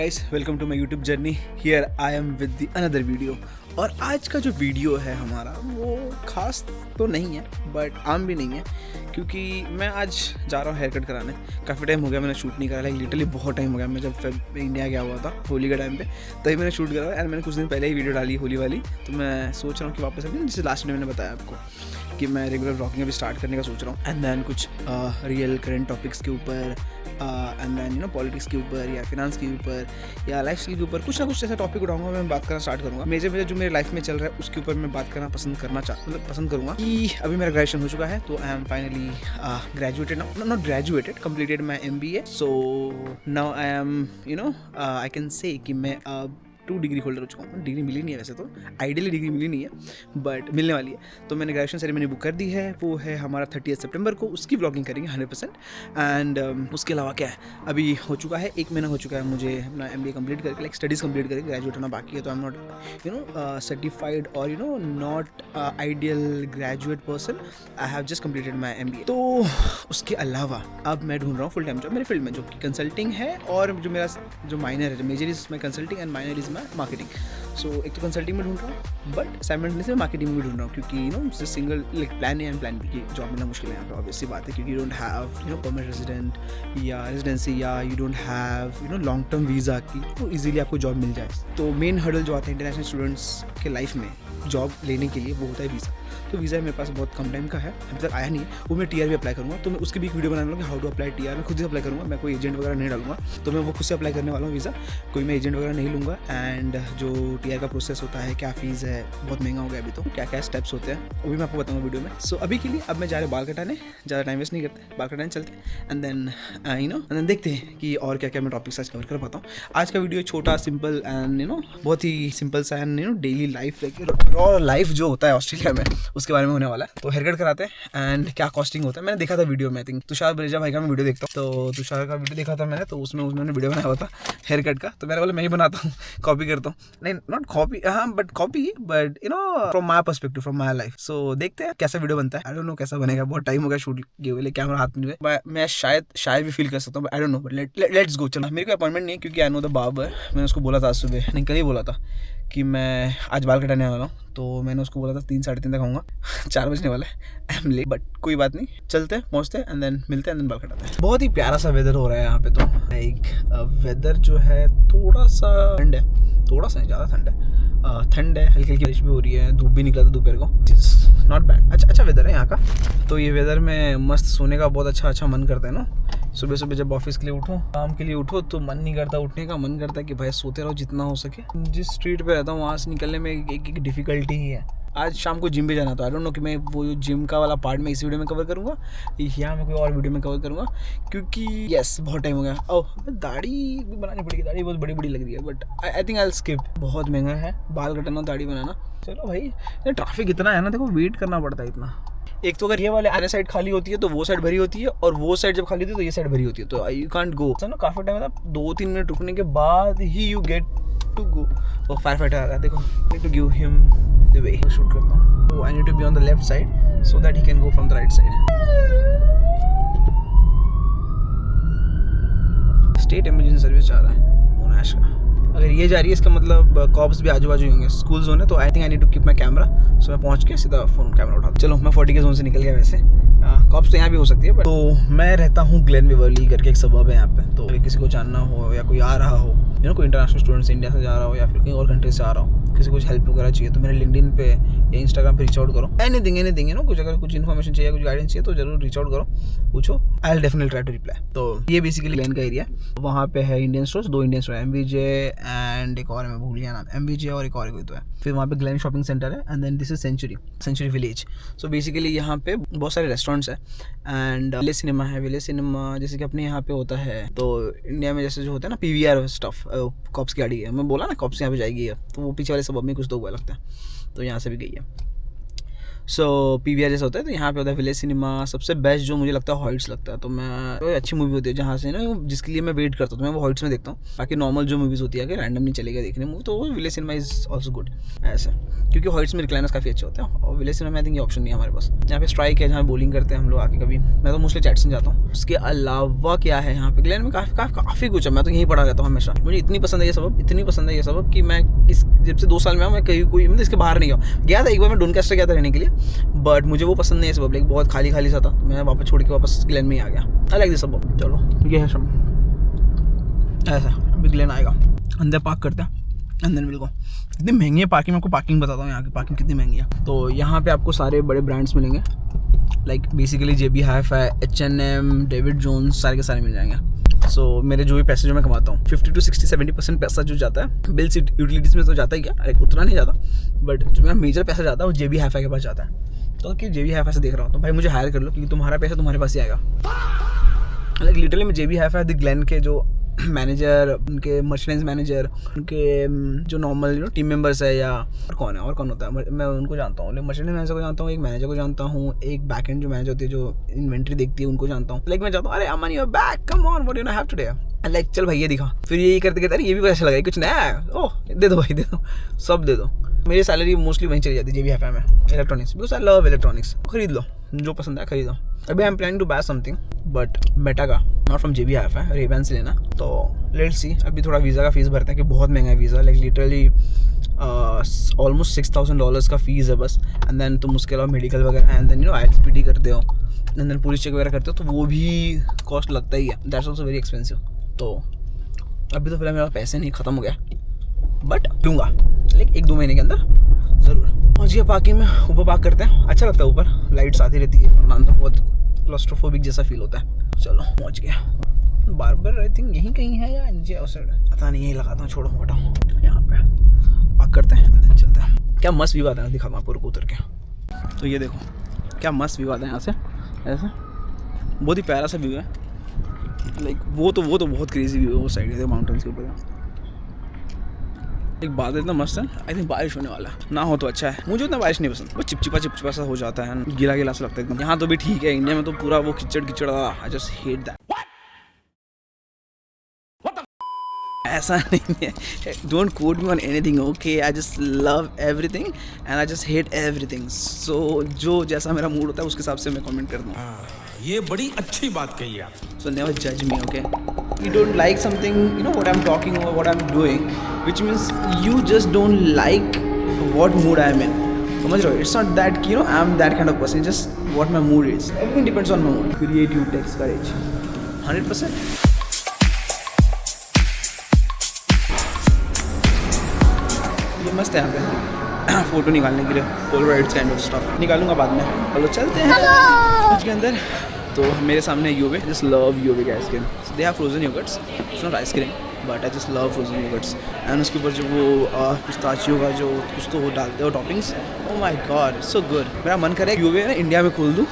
Guys, welcome to my YouTube journey. Here I am with the another video. और आज का जो video है हमारा वो खास तो नहीं है बट आम भी नहीं है, क्योंकि मैं आज जा रहा हूँ हेयर कट कराने। काफ़ी टाइम हो गया मैंने शूट नहीं करा, लाइक लिटरली बहुत टाइम हो गया। मैं जब इंडिया गया हुआ था होली के टाइम पे तभी मैंने शूट करा और मैंने कुछ दिन पहले ही वीडियो डाली होली वाली। तो मैं सोच रहा हूँ कि वापस अभी, जैसे लास्ट में मैंने बताया आपको कि मैं रेगुलर व्लॉगिंग अभी स्टार्ट करने का सोच रहा हूँ। एंड देन कुछ रियल करेंट टॉपिक्स के ऊपर एंड देन पॉलिटिक्स के ऊपर या फिनांस के ऊपर या लाइफ स्टाइल के ऊपर कुछ ना कुछ ऐसा टॉपिक उठाऊंगा, मैं बात करना स्टार्ट करूँगा। मेजर जो मेरे लाइफ में चल रहा है उसके ऊपर मैं बात करना पसंद करूँगा। कि अभी मेरा ग्रेजुएशन हो चुका है, तो I am finally graduated now, not graduated, completed my MBA। So now I am I can say कि मैं 2 डिग्री होल्डर हो चुका हूँ। डिग्री मिली नहीं है वैसे तो, आइडियली डिग्री मिली नहीं है बट मिलने वाली है। तो मैंने ग्रेजुएशन सेरेमनी बुक कर दी है, वो है हमारा 30 सितंबर को। उसकी व्लॉगिंग करेंगे 100%। एंड उसके अलावा क्या है, अभी हो चुका है 1 महीना हो चुका है मुझे अपना MBA कंप्लीट करके, लाइक स्टडीज़ कंप्लीट करके। ग्रेजुएट होना बाकी है, तो आई एम नॉट सर्टिफाइड और not ideal graduate person. I have just completed my MBA। तो उसके अलावा अब मैं ढूंढ रहा हूँ फुल टाइम जॉब मेरे फील्ड में, जो कि कंसल्टिंग है। और जो मेरा जो माइनर है, जो major is my consulting and minor is marketing. So एक तो कंसल्टिंग में ढूंढ रहा हूँ बट साइमल्टेनियसली मार्केटिंग में भी ढूंढ रहा हूँ, क्योंकि single like plan A and plan B की जॉब मिलना मुश्किल है यहाँ पे। ऑब्वियसली बात है, क्योंकि you don't have permanent resident या रेजिडेंसी, या you don't have long term visa की तो ईजिली आपको जॉब मिल जाए। तो मेन हर्डल जो आता है इंटरनेशनल स्टूडेंट्स के लाइफ में जॉब लेने के लिए वो होता है वीज़ा। तो वीज़ा मेरे पास बहुत कम टाइम का है, अभी तक आया नहीं है। वो मैं TR भी अप्लाई करूँगा, तो मैं उसकी भी एक वीडियो बनाने वाला हूँ, हाउ टू अप्लाई TR। मैं खुद से अप्लाई करूँगा, मैं कोई एजेंट वगैरह नहीं डालूंगा। तो मैं वो खुद से अप्लाई करने वाला हूँ वीज़ा, कोई मैं एजेंट वगैरह नहीं लूँगा। एंड जो TR का प्रोसेस होता है, क्या फ़ीस है, बहुत महंगा हो गया अभी तो, क्या क्या स्टेप्स होते हैं वो भी मैं आपको बताऊँगा वीडियो में। सो अभी के लिए अब मैं जा रहा हूँ बाल कटाने, ज़्यादा टाइम वेस्ट नहीं करते, बाल कटाने चलते हैं। एंड देन देखते हैं कि और क्या क्या मैं टॉपिक्स आज कवर कर पाता हूँ। आज का वीडियो छोटा, सिंपल एंड बहुत ही सिंपल सा and daily life, raw life जो होता है ऑस्ट्रेलिया में, उसके बारे में होने वाला है। तो हेयर कट कराते हैं एंड क्या कॉस्टिंग होता है। मैंने देखा था वीडियो में, आई थिंक तुषार बरेजा भाई का मैं वीडियो देखता हूँ, तो तुषार का वीडियो देखा था मैंने, तो उसमें उन्होंने वीडियो बनाया हुआ था हेयर कट का। तो मैंने बोला मैं ही बनाता हूँ, कॉपी करता हूँ। नहीं, नॉट कॉपी, हाँ but copy, but from my perspective, from my life. So देखते हैं कैसा वीडियो बनता है। आई डोंट नो कैसा बनेगा, बहुत टाइम हो गया शूट किए हुए, कैमरा हाथ में मैं शायद भी फील कर सकता हूँ, I don't know, but let's go. चलो, मेरे को अपॉइंटमेंट नहीं है क्योंकि आई नो द बार्बर। मैंने उसको बोला था आज सुबह, नहीं कल ही बोला था कि मैं आज बाल कटाने वाला हूँ। तो मैंने उसको बोला था 3 साढ़े 3 तक आऊँगा, 4 बजने वाला है, आई एम लेट, बट कोई बात नहीं, चलते हैं, पहुँचते हैं एंड देन मिलते हैं, एंड देन बाल कटाते हैं। बहुत ही प्यारा सा वेदर हो रहा है यहाँ पे। तो एक वेदर जो है थोड़ा सा ठंड है, थोड़ा सा ज़्यादा ठंड है, हल्की हल्की बारिश भी हो रही है, धूप भी निकला था दोपहर को, नॉट बैड। अच्छा वेदर है यहाँ का। तो ये वेदर में मस्त सोने का बहुत अच्छा मन करता है ना। सुबह सुबह जब ऑफिस के लिए उठो, काम के लिए उठो, तो मन नहीं करता उठने का, मन करता है कि भाई सोते रहो जितना हो सके। जिस स्ट्रीट पे रहता हूँ वहाँ से निकलने में एक डिफ़िकल्टी ही है। आज शाम को जिम भी जाना, तो आई डोंट नो कि मैं वो जिम का वाला पार्ट में इस वीडियो में कवर करूँगा या मैं कोई और वीडियो में कवर करूँगा, क्योंकि यस बहुत टाइम हो गया। दाढ़ी भी बनानी पड़ेगी, दाढ़ी बहुत बड़ी लग रही है, but I think I will skip. बहुत महंगा है बाल कटाना, दाढ़ी बनाना। चलो भाई, ट्रैफिक इतना है ना, देखो वेट करना पड़ता है इतना। एक तो अगर ये वाले आने साइड खाली होती है तो वो साइड भरी होती है, और वो साइड जब खाली होती है तो ये साइड भरी होती है, तो यू कांट गो। ना काफ़ी टाइम मतलब 2-3 मिनट रुकने के बाद ही यू गेट टू गो। वो फायर फाइटर आ रहा है, देखो, need to give him the way. Shoot करता हूँ, तो I need to be on the left side so that he can go from the right side. State emergency service जा रहा है मोनाश का। अगर ये जा रही है इसका मतलब कॉप्स भी आजू बाजू होंगे, स्कूल जोन है, तो I think I need to keep my camera. So मैं पहुंच के सीधा फ़ोन कैमरा उठाता। चलो, मैं 40 के जोन से निकल गया। वैसे कॉप्स तो यहाँ भी हो सकती है, बट तो मैं रहता हूँ ग्लेन वेवर्ली करके एक सबब है यहाँ पे। तो अगर किसी को जानना हो या कोई आ रहा हो, कोई इंटरनेशनल स्टूडेंट्स इंडिया से जा रहा हो या फिर कहीं और कंट्री से आ रहा हो, किसी को कुछ हेल्प वगैरह चाहिए, तो मेरे लिंक्डइन पे या इंस्टाग्राम पे रीच आउट करो। एनीथिंग कुछ अगर कुछ इन्फॉर्मेशन चाहिए, कुछ गाइडेंस चाहिए, तो जरूर रीच आउट करो, पूछो, I will definitely try to reply. तो ये बेसिकली ग्लेन का एरिया, वहाँ पे है Indian stores, 2 Indian store, MVJ and एक और मैं भूल गया नाम, MVJ और एक और कोई तो है। फिर वहाँ पे ग्लेन शॉपिंग सेंटर है, and then this is century village. So basically यहाँ पे बहुत सारे रेस्टोरेंट्स हैं एंड विलेज सिनेमा जैसे कि अपने यहाँ पे होता है। तो इंडिया में जैसे जो होता है ना PVR स्टफ, कॉप्स की गाड़ी है, मैं बोला ना कॉप्स यहाँ पे जाएगी है, तो वो पीछे वाले सबब में कुछ तो हुआ लगता है, तो यहाँ से भी गई है। सो PVR जैसा होता है, तो यहाँ पे होता है विलेज सिनेमा। सबसे बेस्ट जो मुझे लगता है हॉइट्स लगता है, तो मैं कोई अच्छी मूवी होती है जहाँ से ना जिसके लिए मैं वेट करता हूँ तो मैं वो हॉइट्स में देखता हूँ। बाकी नॉर्मल जो मूवीज़ होती है कि रैंडमली चलेगा देखने मूवी, तो वो village cinema is also good ऐसा, क्योंकि हॉइट्स में रिक्लाइनर्स काफ़ी अच्छे होते हैं। और विलेज सिनेमा में आई थिंक ये ऑप्शन नहीं है हमारे पास। यहाँ पे स्ट्राइक है, जहाँ बॉलिंग करते हैं हम लोग आके कभी। मैं तो मोस्टली चैट्सन जाता हूँ। उसके अलावा क्या है यहाँ पे ग्लैन में काफ़ी कुछ है। मैं तो यहीं पढ़ा रहता हूँ हमेशा। मुझे इतनी पसंद है ये सबब कि मैं इस जब से 2 साल में आऊँ मैं कहीं कोई मतलब इसके बाहर नहीं गया था। एक बार मैं डोनकास्टर गया था रहने के लिए, बट मुझे वो पसंद नहीं है सबब, लाइक बहुत खाली सा था। मैं वापस छोड़ के वापस ग्लेन में ही आ गया। आई लाइक दिस सबब। चलो ये है सब ऐसा। अभी ग्लेन आएगा, अंदर पार्क करते हैं, अंदर विल गो। इतनी महंगी है पार्किंग, मैं आपको पार्किंग बताता हूँ यहाँ की पार्किंग कितनी महंगी है। तो यहाँ पे आपको सारे बड़े ब्रांड्स मिलेंगे, like basically JB Hi-Fi, H&M, David Jones, सारे के सारे मिल जाएंगे। सो मेरे जो भी पैसे जो मैं कमाता हूँ 50 to 60-70% पैसा जो जाता है बिल्स यूटिलिटीज़ में तो जाता ही क्या, लाइक उतना नहीं जाता, बट जो मेरा मेजर पैसा जाता है वो JB Hi-Fi के पास जाता है। तो कि JB Hi-Fi से देख रहा हूँ तो भाई मुझे हायर कर लो, क्योंकि तुम्हारा पैसा तुम्हारे पास ही आएगा। लाइक लिटरली मैं JB Hi-Fi द ग्लेन के जो मैनेजर, उनके मर्चेंडाइज मैनेजर, उनके जो नॉर्मल टीम मेंबर्स है या और कौन होता है, मैं उनको जानता हूँ। लाइक मर्चेंडाइज मैनेजर को जानता हूँ, एक मैनेजर को जानता हूँ, एक बैक एंड जो मैनेजर होती है जो इन्वेंट्री देखती है उनको जानता हूँ। लाइक मैं जानता हूँ, अरे Aman you are back, come on, what do you have today. Like चल भाई ये दिखा, फिर यही करते करते अरे ये भी अच्छा लगा, कुछ नया है, ओह दे दो भाई, दे दो, सब दे दो। मेरी सैलरी मोस्टली वहीं चली जाती है JB Hi-Fi में, electronics, because I love electronics. खरीद लो जो पसंद है खरीदो। अभी I am planning to buy something but Meta का, not from JB Hi-Fi, Ray Ban से लेना। तो लेट्स सी, अभी थोड़ा वीज़ा का फीस भरते हैं कि बहुत महंगा है वीज़ा, लाइक लिटरली ऑलमोस्ट $6,000 का फीस है बस। एंड देन तुम उसके अलावा मेडिकल वगैरह and then you know ILSPT करते हो, एंड देन पुलिस चेक वगैरह करते हो, तो वो भी कॉस्ट लगता ही है। That's also very expensive. तो अभी तो फिलहाल मेरा पैसे नहीं ख़त्म हो गया, बट लूँगा लाइक 1-2 महीने के अंदर ज़रूर। पहुँच गया पार्किंग में, ऊपर पार्क करते हैं, अच्छा लगता है ऊपर, लाइट्स आती रहती है, अंदर बहुत क्लॉस्ट्रोफोबिक जैसा फील होता है। चलो पहुँच गया। बार्बर आई थिंक यहीं कहीं है या नीचे उस साइड, पता नहीं, यहीं लगाता हूँ, छोड़ो हटाओ। यहाँ पे पार्क करते हैं, अंदर चलते हैं। क्या मस्त व्यू आता है, दिखाता हूँ आपको, रुको उतर के। तो ये देखो क्या मस्त व्यू आता है यहाँ से, ऐसा बहुत ही प्यारा सा व्यू है। लाइक वो तो बहुत क्रेजी व्यू है वो साइड है माउंटेन्स के ऊपर। एक बादल इतना मस्त है, आई थिंक बारिश होने वाला है, ना हो तो अच्छा है। मुझे उतना बारिश नहीं पसंद, वो चिपचिपा सा हो जाता है, गीला सा लगता है एकदम। यहाँ तो भी ठीक है, इंडिया में तो पूरा वो कीचड़, आई जस्ट हेट दैट। ऐसा नहीं है, don't quote me on anything, okay, I just love everything and I just hate everything. So जो जैसा मेरा मूड होता है उसके हिसाब से मैं कमेंट करता हूँ। ये बड़ी अच्छी बात कही आप। So never judge me, okay? You don't like something, you know what I'm talking or what I'm doing, which means you just don't like what mood I'm in. समझ रहे हो? It's not that you know I'm that kind of person. It's just what my mood is. Everything depends on my mood. Creative takes courage. 100%. ये मस्त है यहाँ पे photo निकालने के लिए, पोलराइड्स काइंड ऑफ स्टफ निकालूंगा बाद में। चलो चलते हैं कुछ के अंदर। तो मेरे सामने योवे, जस्ट लव योवे का ice cream. They have frozen yoghurts, it's not ice cream but I just love frozen yoghurts. And उसके ऊपर जो वो पिस्ताचियो का जो कुछ तो वो डालते हो toppings, oh my God so good. मेरा मन करे योवे ना इंडिया में खोल दूँ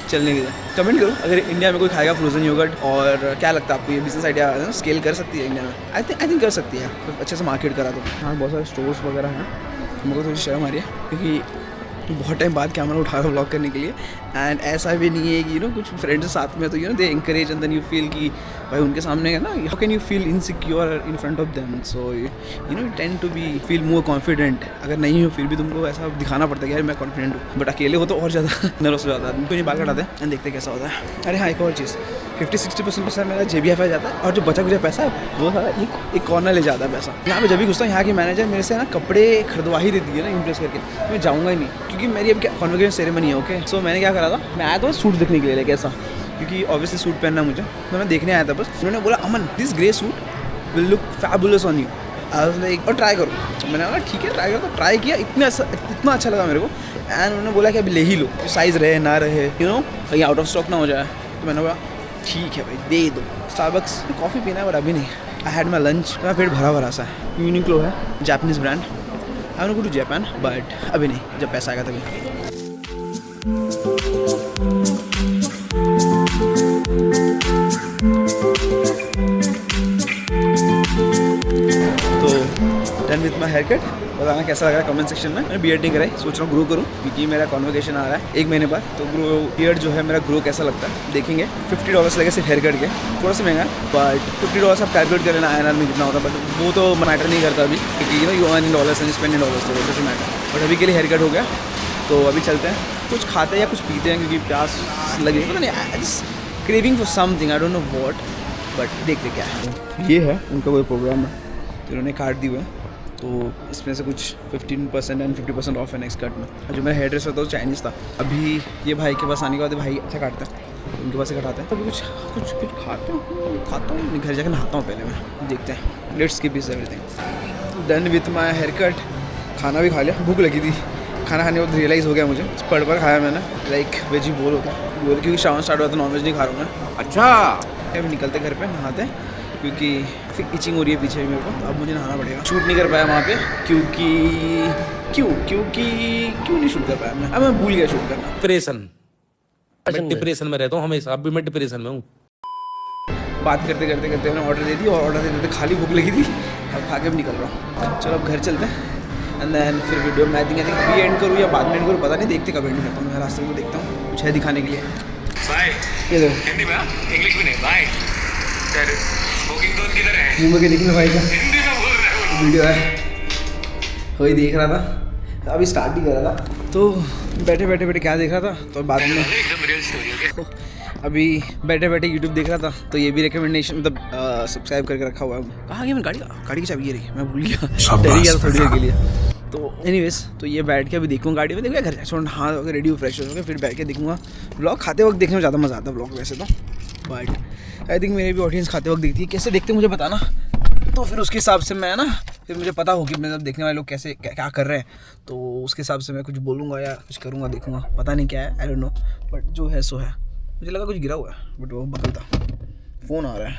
चलने के लिए। कमेंट करो अगर इंडिया में कोई खाएगा फ्रोजन योगर्ट, और क्या लगता है आपको ये बिजनेस आइडिया स्केल कर सकती है इंडिया में? आई थिंक कर सकती है, अच्छे से मार्केट करा दो। हाँ बहुत सारे स्टोर्स वगैरह हैं, मुझे थोड़ी शर्म आ रही है क्योंकि बहुत टाइम बाद कैमरा उठा रहा व्लॉग करने के लिए। एंड ऐसा भी नहीं है कि कुछ फ्रेंड्स साथ में तो they encourage and then you feel कि भाई उनके सामने है ना, how can you feel insecure in front of them. So you tend to be feel more confident. अगर नहीं हो फिर भी तुमको ऐसा दिखाना पड़ता है कि यार मैं कॉन्फिडेंट हूँ, बट अकेले हो तो और ज़्यादा नर्वस हो जाता है। तो ये बाल कटाते हैं एंड देखते कैसा होता है। अरे हाँ, एक और चीज़, 50-60% पैसा मेरा JB Hi-Fi जाता है, और जो बचा कुचा पैसा वो सारा एक कॉर्नर ले जाता है पैसा। यहाँ पे जब भी घुसता हूँ यहाँ की मैनेजर मेरे से ना कपड़े खरीदवा ही देती है ना इम्प्रेस करके, तो मैं जाऊँगा ही नहीं क्योंकि मेरी अब क्या कॉन्वोकेशन सेरेमनी है। ओके, सो मैंने क्या करा था, मैं आया था सूट देखने के लिए कैसा, क्योंकि ऑब्वियसली सूट पहनना मुझे, तो मैं देखने आया था बस। उन्होंने बोला Aman this grey suit will look fabulous on you. I was like और ट्राई करो। मैंने बोला ठीक है ट्राई करो, तो ट्राई किया, इतना अच्छा लगा मेरे को। एंड उन्होंने बोला कि अभी ले ही लो, साइज़ रहे ना रहे कहीं आउट ऑफ स्टॉक ना हो जाए। तो मैंने बोला ठीक है भाई दे दो। स्टारबक्स कॉफ़ी पीना है पर अभी नहीं। आई हैड माई लंच, मेरा पेट भरा सा है। यूनिक्लो है, Japanese brand. I want to go to Japan but अभी नहीं, जब पैसा आएगा तभी। Done with my haircut. बताना कैसा लग रहा है कमेंट सेक्शन में। मैंने बियर्ड नहीं कराई, सोच रहा हूँ ग्रो करूँ क्योंकि मेरा कॉन्वोकेशन आ रहा है 1 महीने बाद, तो ग्रो बियर्ड जो है मेरा ग्रो कैसा लगता है देखेंगे। $50 लगे सिर्फ हेयर कट के, थोड़ा सा महंगा है बट $50 आप कैलकुलेट कर लेना INR में कितना होता है, बट वो तो मैटर नहीं करता अभी क्योंकि you earn in dollars and spend in dollars, तो डजंट मैटर। बट अभी के लिए हेयर कट हो गया, तो अभी चलते हैं, कुछ खाते हैं या कुछ पीते हैं क्योंकि प्यास लगी, पता नहीं, craving for something, I don't know what, but देखते क्या है। ये है उनका कोई प्रोग्राम है तो इन्होंने कार्ड दी हुआ है, तो इसमें से कुछ 15% एंड 50% ऑफ है नेक्स्ट कट में। और जो मेरा हेयर ड्रेस होता है वो चाइनीज़ था। अभी ये भाई के पास आने के बाद भाई अच्छा काटता है, तो उनके पास से कटाते हैं। तो अभी कुछ खाता हूँ, घर जाकर नहाता हूँ पहले मैं, देखते हैं। Let's skip this everything. Done with my haircut, खाना भी खा लिया, भूख लगी थी, खाना खाने के बाद रियलाइज़ हो गया मुझे, पर खाया मैंने, लाइक वेज ही बोल होता है बोल, क्योंकि श्रावण स्टार्ट हुआ था, नॉनवेज नहीं खा रहा हूँ मैं। अच्छा, अभी निकलते घर पे नहाते हैं क्योंकि फिर इचिंग हो रही है पीछे भी मेरे को, तो अब मुझे नहाना पड़ेगा। शूट नहीं कर पाया वहाँ पे क्योंकि क्यों नहीं शूट कर पाया मैं भूल गया शूट करना। मैं डिप्रेशन में रहता हूँ हमेशा, अब भी मैं डिप्रेशन में हूँ। बात करते मैंने ऑर्डर दे दी और ऑर्डर देते खाली भूख लगी थी, अब खा के अब निकल रहा हूँ। चलो अब घर चलते हैं एंड देन फिर वीडियो मैं आई थिंक अभी एंड करूँ या बाद में एंड करूँ पता नहीं, देखते कब एंड करता हूँ। मैं रास्ते में देखता हूँ कुछ है दिखाने के लिए। हिंदी में, इंग्लिश में नहीं भाई। स्मोकिंग जोन किधर है? मुंबई के निकले भाई का हिंदी में बोल रहे हो। वीडियो है, वही देख रहा था, अभी स्टार्ट ही कर रहा था, तो बैठे क्या देख रहा था, तो बाद में एकदम रियल स्टोरी। ओके, अभी बैठे यूट्यूब देख रहा था, तो ये भी रिकमेंडेशन मतलब सब्सक्राइब करके रखा हुआ है। कहाँ गया मैं, गाड़ी की चाबी ये रही, मैं भूल गया, डर गया थोड़ी देर के लिए। तो एनीवेज, तो ये बैठ के अभी देखूँगा गाड़ी में, देखूँगा घर छोड़ हाँ रेडी हो फ्रेश हो गए, फिर बैठ के देखूँगा। ब्लॉग खाते वक्त देखने में ज़्यादा मज़ा आता है ब्लॉग वैसे तो, बट आई थिंक मेरी भी ऑडियंस खाते वक्त देखती है, कैसे देखते मुझे बताना, तो फिर उसके हिसाब से मैं ना, फिर मुझे पता हो कि मतलब देखने वाले लोग कैसे क्या कर रहे हैं, तो उसके हिसाब से मैं कुछ बोलूँगा या कुछ करूँगा, देखूँगा, पता नहीं क्या है, आई डोंट नो, बट जो है सो है। मुझे लगा कुछ गिरा हुआ है बट वो बगल था। फ़ोन आ रहा है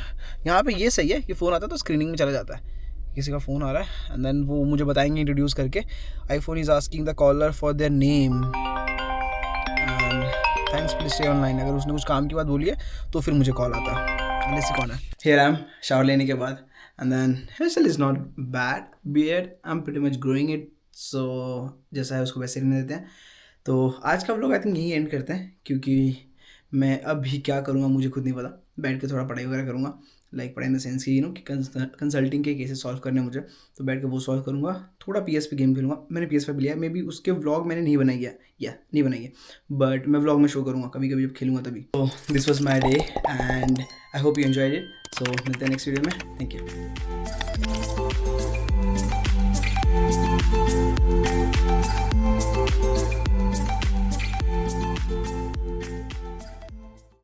यहाँ पे, ये सही है कि फ़ोन आता है तो स्क्रीनिंग में चला जाता है, किसी का फ़ोन आ रहा है एंड देन वो मुझे बताएंगे इंट्रोड्यूस करके, iPhone is asking the collar for their name and thanks please stay online. अगर उसने कुछ काम की बात बोली है तो फिर मुझे कॉल आता है। जैसे कौन है, हियर आई एम शावर लेने के बाद and then hairstyle is not bad, beard I am pretty much growing it, so जैसा है उसको वैसे रहने देते हैं। तो आज का व्लॉग आई थिंक यही एंड करते हैं क्योंकि मैं अभी क्या करूँगा मुझे खुद नहीं पता, बैठ के थोड़ा पढ़ाई वगैरह करूँगा, लाइक पढ़ाई इन द सेंस कि कि कंसल्टिंग के केसेस सॉल्व करने मुझे, तो बैठ के वो सॉल्व करूँगा, थोड़ा PS पे गेम खेलूँगा। मैंने PS5 लिया है, मे बी उसके व्लॉग मैंने नहीं बनाई है बट मैं व्लॉग में शो करूँगा कभी कभी जब खेलूँगा तभी। तो this was my day and I hope you enjoyed it, so मिलते हैं नेक्स्ट वीडियो में, थैंक यू।